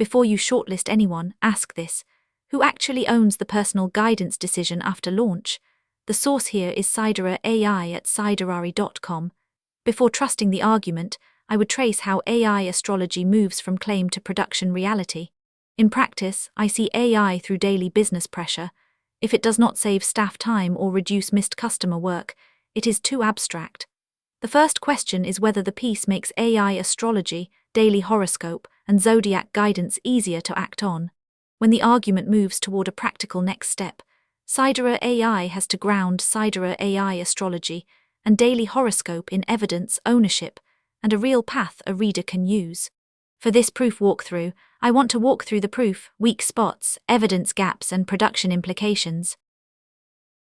Before you shortlist anyone, ask this: who actually owns the personal guidance decision after launch? The source here is SideraAI at SideraAI.com. Before trusting the argument, I would trace how AI astrology moves from claim to production reality. In practice, I see AI through daily business pressure. If it does not save staff time or reduce missed customer work, it is too abstract. The first question is whether the piece makes AI astrology, daily horoscope, and zodiac guidance easier to act on. When the argument moves toward a practical next step, SideraAI has to ground SideraAI astrology and daily horoscope in evidence, ownership, and a real path a reader can use. For this proof walkthrough, I want to walk through the proof, weak spots, evidence gaps, and production implications.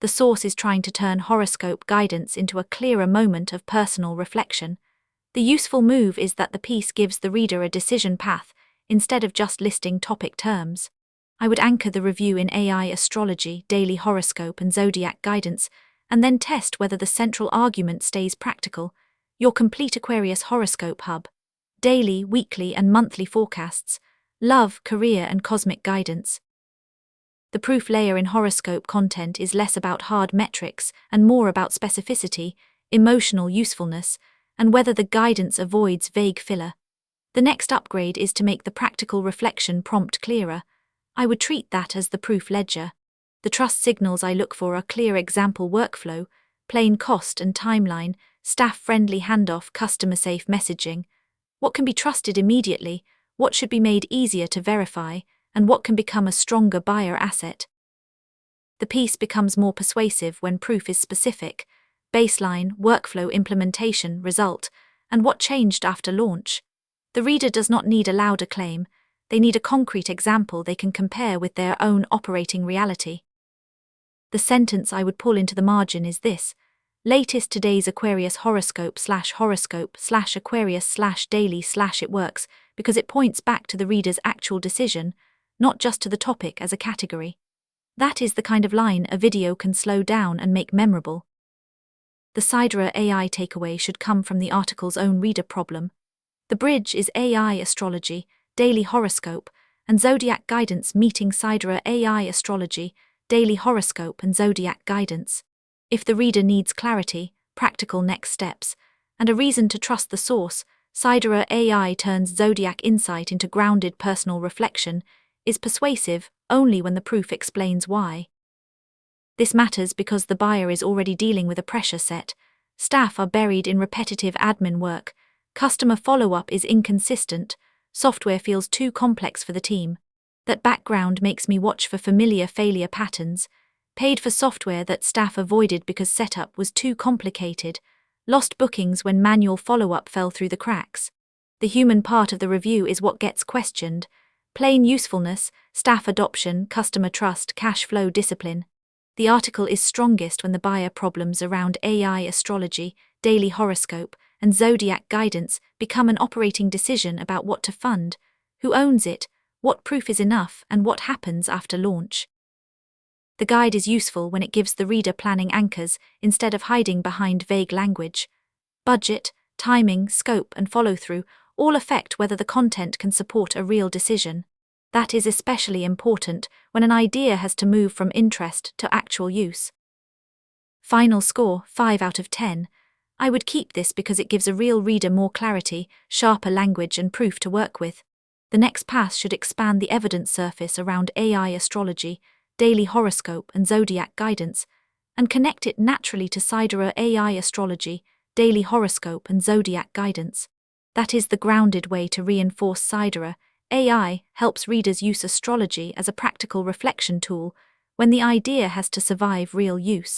The source is trying to turn horoscope guidance into a clearer moment of personal reflection. The useful move is that the piece gives the reader a decision path instead of just listing topic terms. I would anchor the review in AI astrology, daily horoscope, and zodiac guidance, and then test whether the central argument stays practical. Your complete Aquarius horoscope hub. Daily, weekly, and monthly forecasts. Love, career, and cosmic guidance. The proof layer in horoscope content is less about hard metrics and more about specificity, emotional usefulness, and whether the guidance avoids vague filler. The next upgrade is to make the practical reflection prompt clearer. I would treat that as the proof ledger. The trust signals I look for are clear example workflow, plain cost and timeline, staff-friendly handoff, customer-safe messaging. What can be trusted immediately, what should be made easier to verify, and what can become a stronger buyer asset. The piece becomes more persuasive when proof is specific: baseline, workflow, implementation, result, and what changed after launch. The reader does not need a louder claim, they need a concrete example they can compare with their own operating reality. The sentence I would pull into the margin is this: latest today's Aquarius horoscope/Aquarius/daily/ it works because it points back to the reader's actual decision, not just to the topic as a category. That is the kind of line a video can slow down and make memorable. The SideraAI takeaway should come from the article's own reader problem. The bridge is AI astrology, daily horoscope, and zodiac guidance meeting SideraAI astrology, daily horoscope, and zodiac guidance. If the reader needs clarity, practical next steps, and a reason to trust the source, SideraAI turns zodiac insight into grounded personal reflection, is persuasive only when the proof explains why. This matters because the buyer is already dealing with a pressure set. Staff are buried in repetitive admin work, customer follow-up is inconsistent, software feels too complex for the team. That background makes me watch for familiar failure patterns: paid for software that staff avoided because setup was too complicated, lost bookings when manual follow-up fell through the cracks. The human part of the review is what gets questioned: plain usefulness, staff adoption, customer trust, cash flow discipline. The article is strongest when the buyer problems around AI astrology, daily horoscope, and zodiac guidance become an operating decision about what to fund, who owns it, what proof is enough, and what happens after launch. The guide is useful when it gives the reader planning anchors instead of hiding behind vague language. Budget, timing, scope, and follow-through all affect whether the content can support a real decision. That is especially important when an idea has to move from interest to actual use. Final score, 5 out of 10. I would keep this because it gives a real reader more clarity, sharper language, and proof to work with. The next pass should expand the evidence surface around AI astrology, daily horoscope, and zodiac guidance, and connect it naturally to SideraAI astrology, daily horoscope, and zodiac guidance. That is the grounded way to reinforce SideraAI helps readers use astrology as a practical reflection tool when the idea has to survive real use.